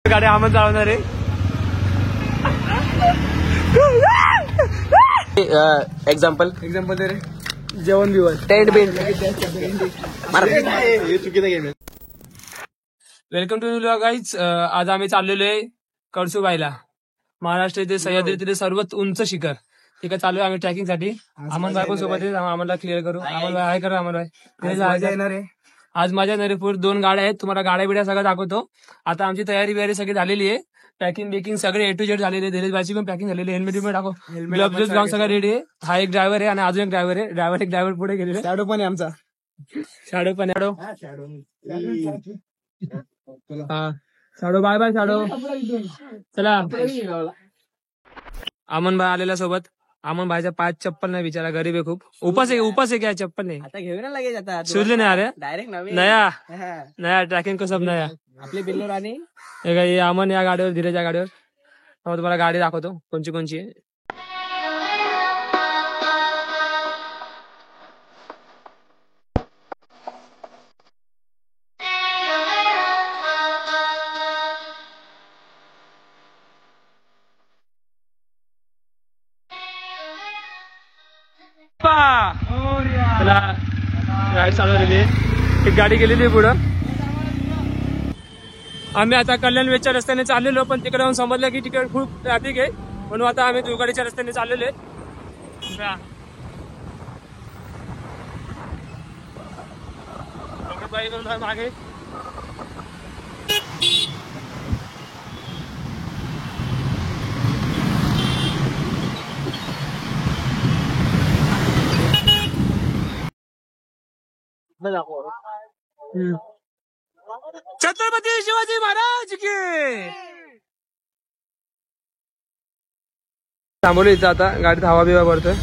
गाडी आम्हाला चालवणार आहे. एक्झाम्पल दे रे. जेवण बिवण टेंट बिंट चुकीचं game. Welcome to new guys. आज आम्ही चाललेलो आहे कळसुबाईला. महाराष्ट्र इथे सह्याद्रीतील सर्वात उंच शिखर. ठीक आहे, चालू आहे आम्ही ट्रॅकिंग साठी. अमन भाई पण सोबत आहे. आम्हाला क्लिअर करू. अमन भाई आहे करा. अमन भाई येणार आहे. आज माझ्या नरेपूर 2 गाड्या आहेत. तुम्हाला गाड्या बिड्या सगळं दाखवतो. आता आमची तयारी बियारी सगळी झालेली आहे. पॅकिंग बेकिंग सगळे A to Z झालेले. धीरज भाईची पण पॅकिंग झालेली. हेल्मेट बिल्मेट टाको. ग्लव्स गाऊन सगळं रेडी आहे. हा एक ड्रायव्हर आहे आणि अजून एक ड्रायव्हर आहे. एक ड्रायव्हर पुढे गेलेले. शॅडो पण आहे आमचा. शॅडो पण आहे. हा शॅडो बाय बाय शॅडो. चला अमन भाई आलेल्या सोबत. अमन भाईच्या पायात चप्पल नाही, बिचारा गरीब आहे खूप. उपास आहे काय चप्पल नाही. आता घेऊन लगेच आता सुरले नाही. अरे डायरेक्ट नया ट्रॅकिंग को सब नया. आपली बिल्लो राणी अमन या गाडीवर, धीरज या गाडीवर. तुम्हाला गाडी दाखवतो कोणची कोणची आहे. गाडी चालवलेली. एक गाडी गेलेली पुढं. आम्ही आता कल्याण वेजच्या रस्त्याने चाललेलो, पण तिकडे जाऊन समजलं की तिकडे खूप ट्रॅफिक आहे, म्हणून आता आम्ही दुगाडीच्या रस्त्याने चाललेलो आहे. मागे छत्रपती शिवाजी महाराज की. थांबवलं इथं. आता गाडीत हवा बिवा भरतोय.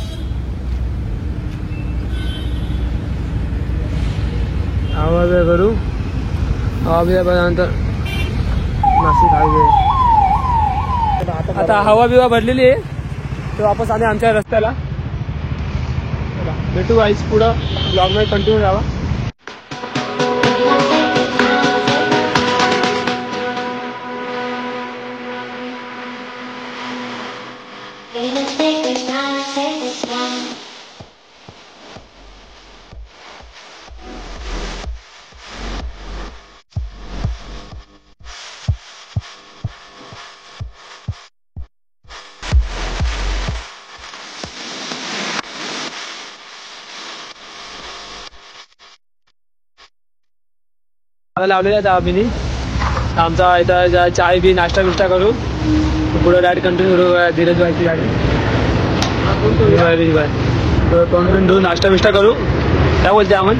हवा बिवा करू. हवा बिवा भरल्यानंतर नाशिक हायवे. आता हवा बिवा भरलेली आहे, तर वापस आले आमच्या रस्त्याला. भेटू आईच पुढं ब्लॉग मध्ये कंटिन्यू राहा. लावलेला आहे आम्ही. आमचा इथं चाय बी नाश्ता बिष्टा करू. पुढे डायरेक्ट कंटिन्यू करू. धीरज भाईची गाडी कंटिन्यू नाश्ता बिष्टा करू. काय बोलते आपण?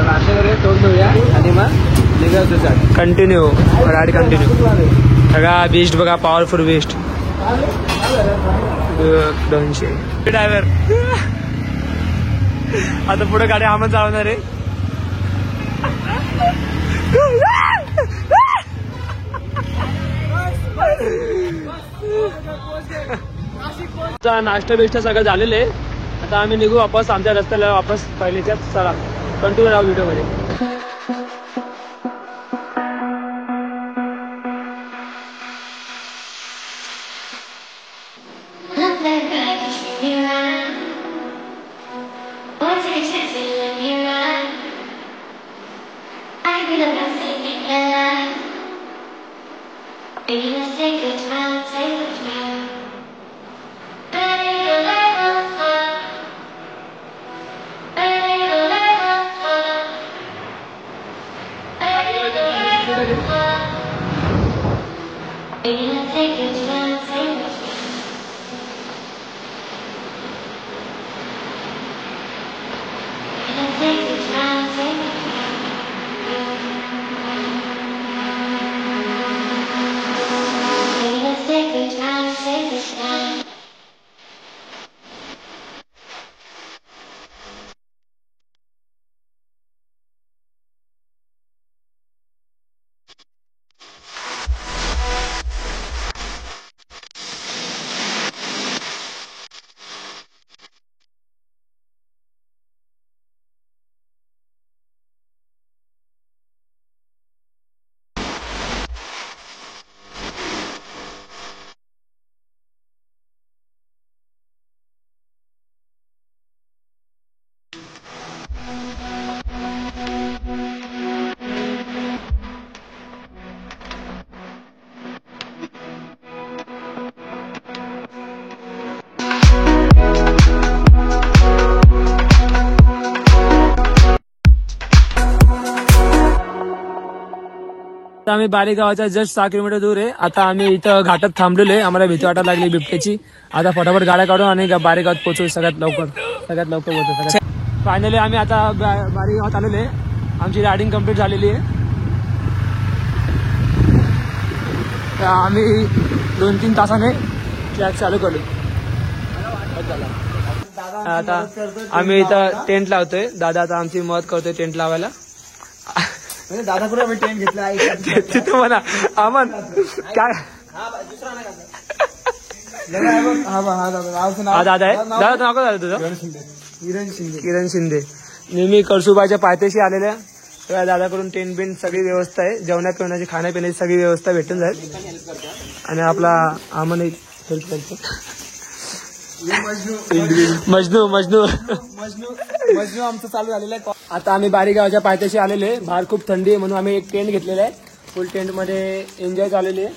नाश्ता करूया, तोंड धुऊया आणि मग कंटिन्यू गाडी कंटिन्यू. सगळा बेस्ट बघा, पॉवरफुल बेस्ट. 200 ड्रायव्हर. आता पुढे गाडी आम्हाला चालवणार आहे. नाश्ता बिष्टा सगळं झालेलं आहे. आता आम्ही निघू वापस आमच्या रस्त्याला, वापस पहिलेच्याच. चला कंटिन्यू राहू व्हिडिओ मध्ये. आम्ही बारी गावाच्या जस्ट 6 किलोमीटर दूर आहे. आता आम्ही इथं घाटात थांबलेलो आहे. आम्हाला भीती वाटायला लागली बिबट्याची. आता फटाफट गाड्या काढून आणि बारी गावात पोहोचू सगळ्यात लवकर पोहोचू. फायनली आम्ही आता बारी गावात आलेलो आहे. आमची रायडिंग कम्प्लीट झालेली आहे. तर आम्ही 2-3 तासाने ट्रॅक चालू करू. आता आम्ही इथं टेंट लावतोय. दादा आता आमची मदत करतोय टेंट लावायला. दादा कुठे आम्ही टेंट घेतला तिथं म्हणा अमन काय हा दादा आहे. दादा नको झालं तुझं किरण शिंदे. नेहमी कळसुबाईच्या पायथ्याशी आलेल्या तेव्हा दादाकडून टेंट बिंट सगळी व्यवस्था आहे. जेवणा पिवण्याची खाण्यापिण्याची सगळी व्यवस्था भेटून जाईल. आणि आपला अमन एक हेल्प करतो. मजनू आमचं चालू झालेलं आहे. आता आम्ही बारी गावाच्या पायथ्याशी आलेलो आहे. बाहेर खूप थंडी आहे म्हणून आम्ही एक टेंट घेतलेला आहे. फुल टेंट मध्ये एन्जॉय चाललेली आहे.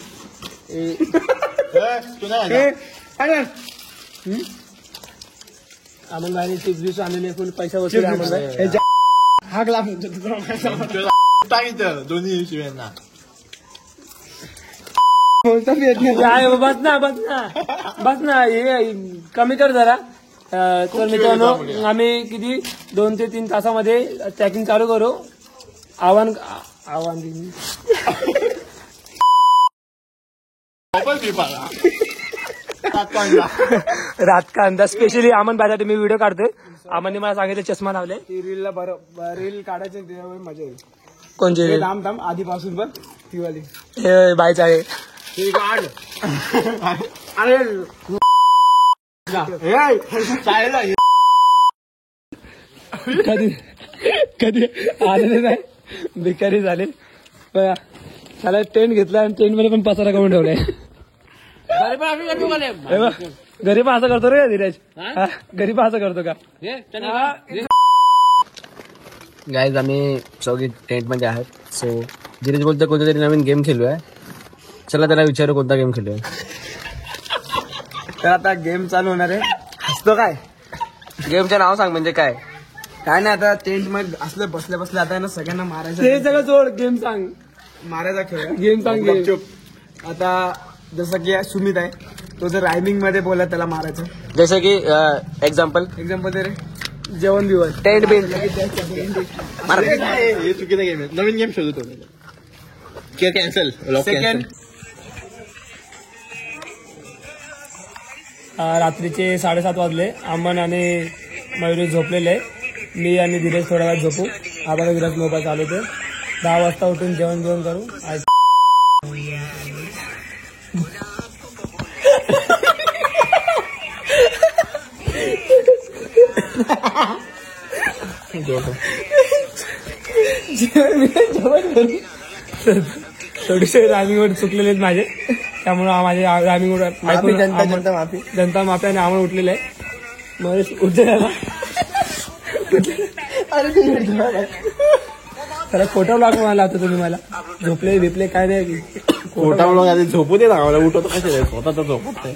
आम्हाला बाहेर चिप्स बिप्स आणलेले फुल पैसा वसूल बस ना हे कमी कर जरा. तर मित्रांनो आम्ही किती 2 ते 3 तासामध्ये ट्रॅकिंग चालू करू. आव्हान रात का अंदाज स्पेशली अमन बायसाठी मी व्हिडिओ काढतोय. अमनने मला सांगितलं चष्मा लावले. रीलला रील काढायचे मजा येईल. कोणचे थांब आधीपासून पण ती वाली हे बायचं आहे. कधी आलेले नाही भिकारी झाले. त्याला टेंट घेतला आणि टेंट मध्ये पण पसारा करून ठेवलाय. घरी पण असं करतो रे धीरज. घरी पण असं करतो का. गाईज आम्ही चौघी टेंट मध्ये आहोत. सो धीरज बोलतो कोणता तरी नवीन गेम खेळूया. चला त्याला विचारू कोणता गेम खेळूया. तर आता गेम चालू होणार आहे. हसतो काय गेमचं नाव सांग. म्हणजे काय नाही आता टेंट मध्ये असलं बसल्या आता ना सगळ्यांना मारायचं. ते सगळं जोड गेम सांग. मारायचा खेळ गेम सांग. आता जसं की सुमित आहे तो जर रायमिंग मध्ये बोला त्याला मारायचं. जसं की एक्झाम्पल दे रे. जेवण बिवण टेंट बिंट हे चुकीचा गेम आहे. नवीन गेम शोधतो कॅन्सल. सेकंड रात्रीचे 7:30 वाजले. अमन आणि मयुरी झोपलेले. मी आणि धीरज थोडा वेळ झोपू. आम्हाला विराज मोबाईल चालवतो. 10 वाजता उठून जेवण करू. थोडेसे रायमिंगवर चुकलेले आहेत माझे. त्यामुळे माझे रायमिंगवर जनता माफी आणि आम्हाला उठलेलं आहे. मग उठलेला खरं खोटा ब्लॉग मला आता तुम्ही मला झोपले बिपले काय नाही. खोटा ब्लॉग झोपू दे ना. उठवतो कसे स्वतः झोपत.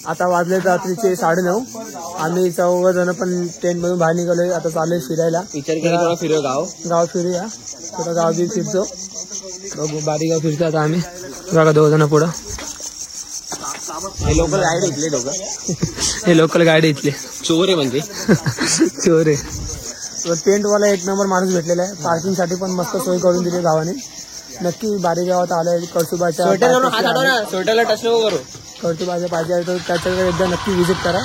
आता वाजले रात्रीचे 9:30. आम्ही 4 जण पण टेंट मधून बाहेर निघालोय. आता चाललोय फिरायला. फिरूया गाव फिरूया. थोडं गाव बी फिरतो. बघू बारी गाव फिरतो आता आम्ही. बघा 2 जण पुढं. हे लोकल गाईड इथले दोघं. हे लोकल गाईड इथले चोर आहे म्हणजे चोर आहे. टेंटवाला 1 नंबर माणूस भेटलेला आहे. पार्किंग साठी पण मस्त सोय करून दिली गावाने. नक्की बारी गावात आलाय कळसुबाच्या कळसुबाच्या पाहिजे तर त्याच्याकडे एकदा नक्की व्हिजिट करा.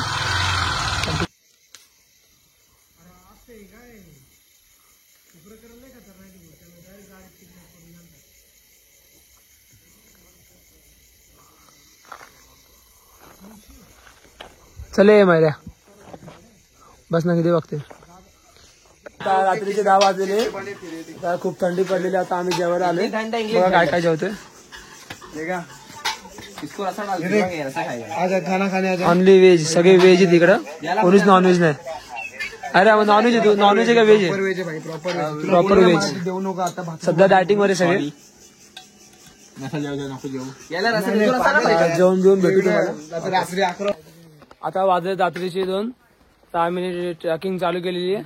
चले मैऱ्या बस ना किती बघते. रात्रीचे 10 वाजलेले. खूप थंडी पडलेली. आता आम्ही जेवायला आलोय. बघा काय काय जेवतोय. Only veg. सगळे व्हेज आहे तिकडं. कोणीच नॉनव्हेज नाही. अरे नॉनव्हेज आहे. तू नॉनव्हेज आहे का व्हेज आहे. Proper veg. सध्या डायटिंग वर सगळे. जेवण बिवून भेटू तुम्हाला. आता वाजले रात्रीचे 2. 6 मिनिट ट्रॅकिंग चालू केलेली आहे.